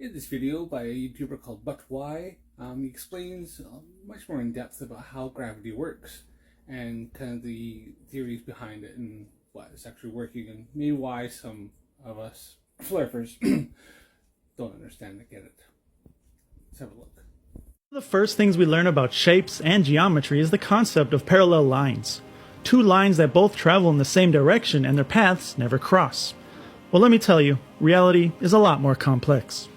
In this video by a YouTuber called But Why, he explains much more in depth about how gravity works and kind of the theories behind it and what is actually working and maybe why some of us flippers don't understand and get it. Let's have a look. One of the first things we learn about shapes and geometry is the concept of parallel lines. Two lines that both travel in the same direction and their paths never cross. Well, let me tell you, reality is a lot more complex.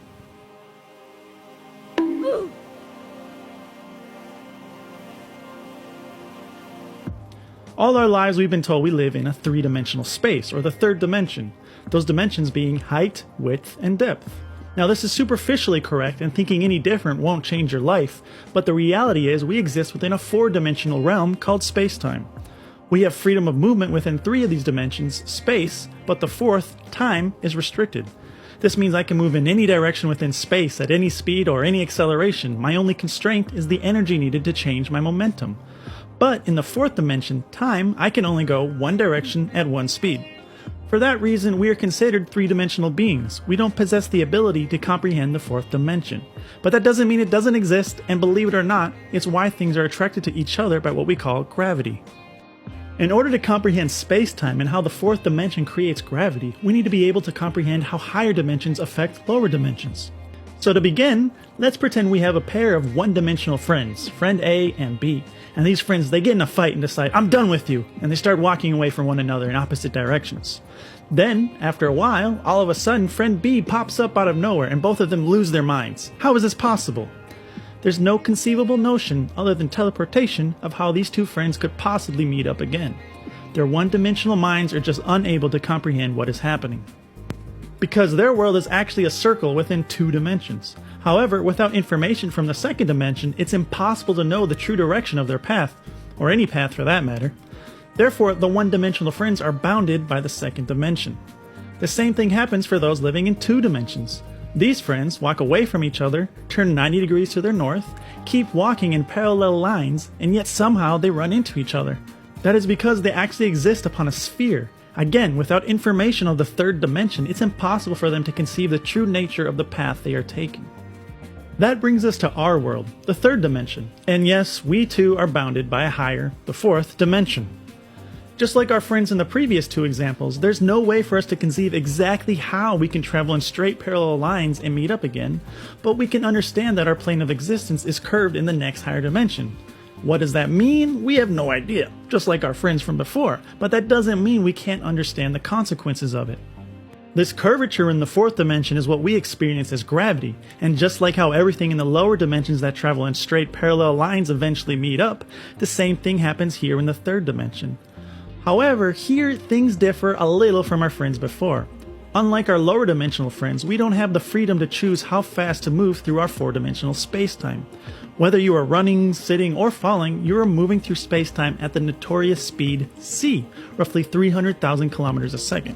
All our lives we've been told we live in a three-dimensional space, or the third dimension, those dimensions being height, width, and depth. Now this is superficially correct, and thinking any different won't change your life, but the reality is we exist within a four-dimensional realm called space-time. We have freedom of movement within three of these dimensions, space, but the fourth, time, is restricted. This means I can move in any direction within space at any speed or any acceleration. My only constraint is the energy needed to change my momentum. But in the fourth dimension, time, I can only go one direction at one speed. For that reason, we are considered three-dimensional beings. We don't possess the ability to comprehend the fourth dimension. But that doesn't mean it doesn't exist, and believe it or not, it's why things are attracted to each other by what we call gravity. In order to comprehend space-time and how the fourth dimension creates gravity, we need to be able to comprehend how higher dimensions affect lower dimensions. So to begin, let's pretend we have a pair of one-dimensional friends, friend A and B. And these friends, they get in a fight and decide, I'm done with you, and they start walking away from one another in opposite directions. Then, after a while, all of a sudden, friend B pops up out of nowhere and both of them lose their minds. How is this possible? There's no conceivable notion, other than teleportation, of how these two friends could possibly meet up again. Their one-dimensional minds are just unable to comprehend what is happening. Because their world is actually a circle within two dimensions. However, without information from the second dimension, it's impossible to know the true direction of their path, or any path for that matter. Therefore, the one-dimensional friends are bounded by the second dimension. The same thing happens for those living in two dimensions. These friends walk away from each other, turn 90 degrees to their north, keep walking in parallel lines, and yet somehow they run into each other. That is because they actually exist upon a sphere. Again, without information of the third dimension, it's impossible for them to conceive the true nature of the path they are taking. That brings us to our world, the third dimension. And yes, we too are bounded by a higher, the fourth dimension. Just like our friends in the previous two examples, there's no way for us to conceive exactly how we can travel in straight parallel lines and meet up again, but we can understand that our plane of existence is curved in the next higher dimension. What does that mean? We have no idea, just like our friends from before, but that doesn't mean we can't understand the consequences of it. This curvature in the fourth dimension is what we experience as gravity, and just like how everything in the lower dimensions that travel in straight parallel lines eventually meet up, the same thing happens here in the third dimension. However, here things differ a little from our friends before. Unlike our lower dimensional friends, we don't have the freedom to choose how fast to move through our four-dimensional space-time. Whether you are running, sitting, or falling, you are moving through space-time at the notorious speed c, roughly 300,000 kilometers a second.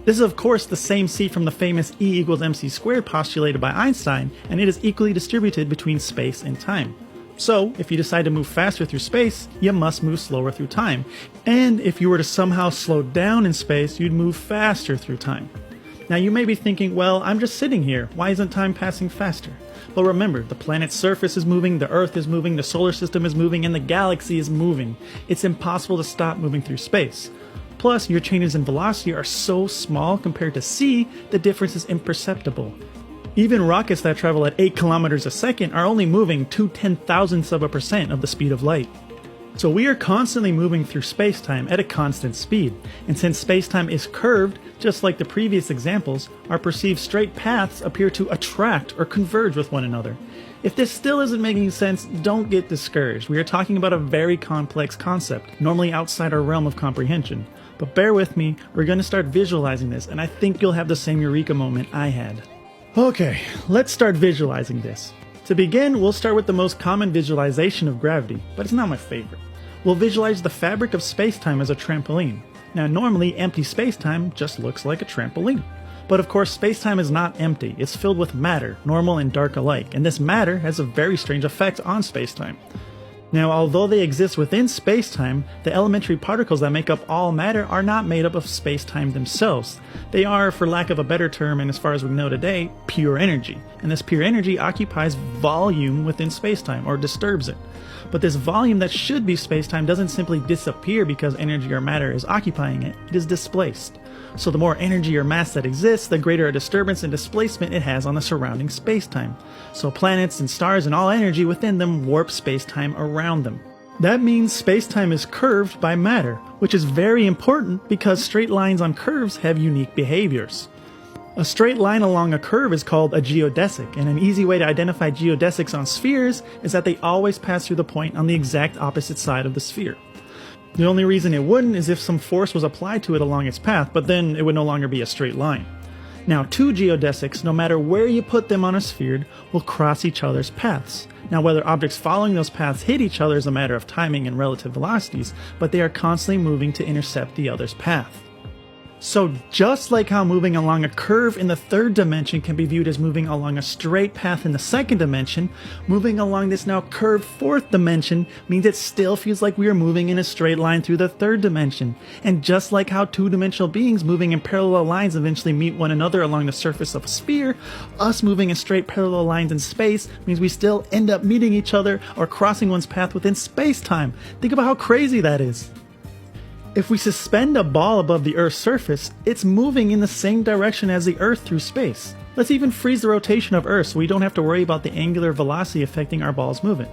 This is of course the same c from the famous E equals mc squared postulated by Einstein, and it is equally distributed between space and time. So, if you decide to move faster through space, you must move slower through time. And if you were to somehow slow down in space, you'd move faster through time. Now you may be thinking, well, I'm just sitting here, why isn't time passing faster? But remember, the planet's surface is moving, the Earth is moving, the solar system is moving, and the galaxy is moving. It's impossible to stop moving through space. Plus, your changes in velocity are so small compared to c, the difference is imperceptible. Even rockets that travel at 8 kilometers a second are only moving 2/10,000ths of a percent of the speed of light. So we are constantly moving through space-time at a constant speed, and since space-time is curved, just like the previous examples, our perceived straight paths appear to attract or converge with one another. If this still isn't making sense, don't get discouraged. We are talking about a very complex concept, normally outside our realm of comprehension. But bear with me, we're going to start visualizing this, and I think you'll have the same eureka moment I had. Okay, let's start visualizing this. To begin, we'll start with the most common visualization of gravity, but it's not my favorite. We'll visualize the fabric of space-time as a trampoline. Now normally, empty space-time just looks like a trampoline. But of course, space-time is not empty, it's filled with matter, normal and dark alike, and this matter has a very strange effect on space-time. Now, although they exist within space-time, the elementary particles that make up all matter are not made up of space-time themselves. They are, for lack of a better term, and as far as we know today, pure energy. And this pure energy occupies volume within space-time, or disturbs it. But this volume that should be space-time doesn't simply disappear because energy or matter is occupying it, it is displaced. So the more energy or mass that exists, the greater a disturbance and displacement it has on the surrounding space-time. So planets and stars and all energy within them warp space-time around them. That means space-time is curved by matter, which is very important because straight lines on curves have unique behaviors. A straight line along a curve is called a geodesic, and an easy way to identify geodesics on spheres is that they always pass through the point on the exact opposite side of the sphere. The only reason it wouldn't is if some force was applied to it along its path, but then it would no longer be a straight line. Now, two geodesics, no matter where you put them on a sphere, will cross each other's paths. Now, whether objects following those paths hit each other is a matter of timing and relative velocities, but they are constantly moving to intercept the other's path. So just like how moving along a curve in the third dimension can be viewed as moving along a straight path in the second dimension, moving along this now curved fourth dimension means it still feels like we are moving in a straight line through the third dimension. And just like how two-dimensional beings moving in parallel lines eventually meet one another along the surface of a sphere, us moving in straight parallel lines in space means we still end up meeting each other or crossing one's path within space-time. Think about how crazy that is. If we suspend a ball above the Earth's surface, it's moving in the same direction as the Earth through space. Let's even freeze the rotation of Earth so we don't have to worry about the angular velocity affecting our ball's movement.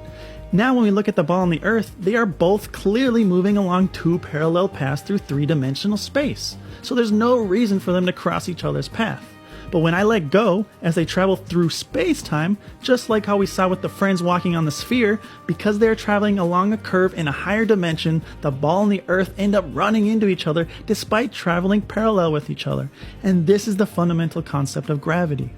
Now when we look at the ball and the Earth, they are both clearly moving along two parallel paths through three-dimensional space. So there's no reason for them to cross each other's path. But when I let go, as they travel through space-time, just like how we saw with the friends walking on the sphere, because they're traveling along a curve in a higher dimension, the ball and the Earth end up running into each other despite traveling parallel with each other. And this is the fundamental concept of gravity.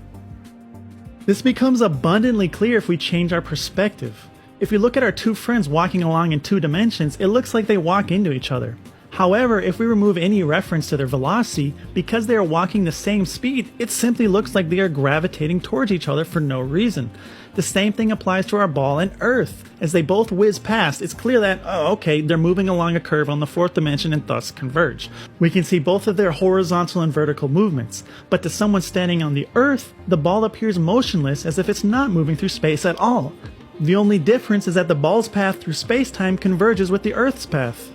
This becomes abundantly clear if we change our perspective. If we look at our two friends walking along in two dimensions, it looks like they walk into each other. However, if we remove any reference to their velocity, because they are walking the same speed, it simply looks like they are gravitating towards each other for no reason. The same thing applies to our ball and Earth. As they both whiz past, it's clear that, oh okay, they're moving along a curve on the fourth dimension and thus converge. We can see both of their horizontal and vertical movements, but to someone standing on the Earth, the ball appears motionless as if it's not moving through space at all. The only difference is that the ball's path through space-time converges with the Earth's path.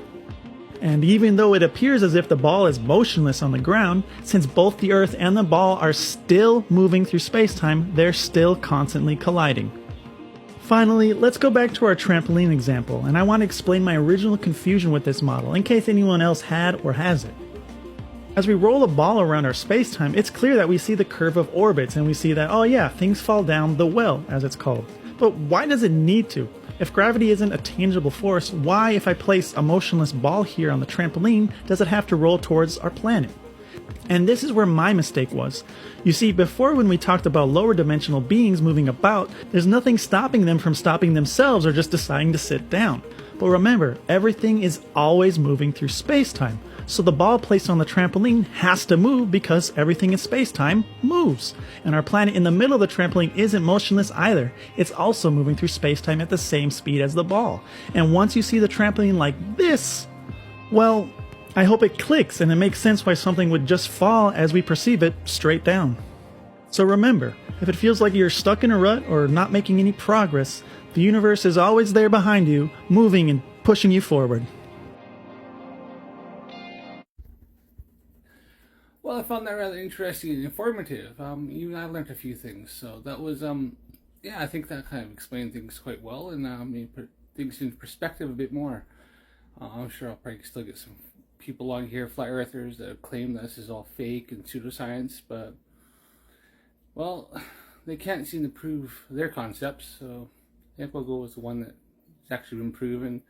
And even though it appears as if the ball is motionless on the ground, since both the Earth and the ball are still moving through space-time, they're still constantly colliding. Finally, let's go back to our trampoline example, and I want to explain my original confusion with this model, in case anyone else had or has it. As we roll a ball around our space-time, it's clear that we see the curve of orbits, and we see that, oh yeah, things fall down the well, as it's called. But why does it need to? If gravity isn't a tangible force, why, if I place a motionless ball here on the trampoline, does it have to roll towards our planet? And this is where my mistake was. You see, before when we talked about lower dimensional beings moving about, there's nothing stopping them from stopping themselves or just deciding to sit down. But remember, everything is always moving through space-time. So the ball placed on the trampoline has to move because everything in space-time moves. And our planet in the middle of the trampoline isn't motionless either. It's also moving through space-time at the same speed as the ball. And once you see the trampoline like this, well, I hope it clicks and it makes sense why something would just fall as we perceive it straight down. So remember, if it feels like you're stuck in a rut or not making any progress, the universe is always there behind you, moving and pushing you forward. Well, I found that rather interesting and informative. Even I learned a few things, so that was, yeah, I think that kind of explained things quite well and made put things in perspective a bit more. I'm sure I'll probably still get some people on here, flat earthers, that claim that this is all fake and pseudoscience, but, well, they can't seem to prove their concepts, so I think we'll go with the one that's actually been proven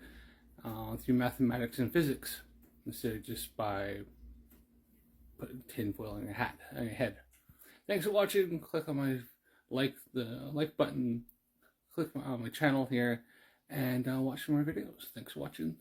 through mathematics and physics, instead of just by putting tinfoil in your head. Thanks for watching. Click on my the like button, click on my channel here, and watch some more videos. Thanks for watching.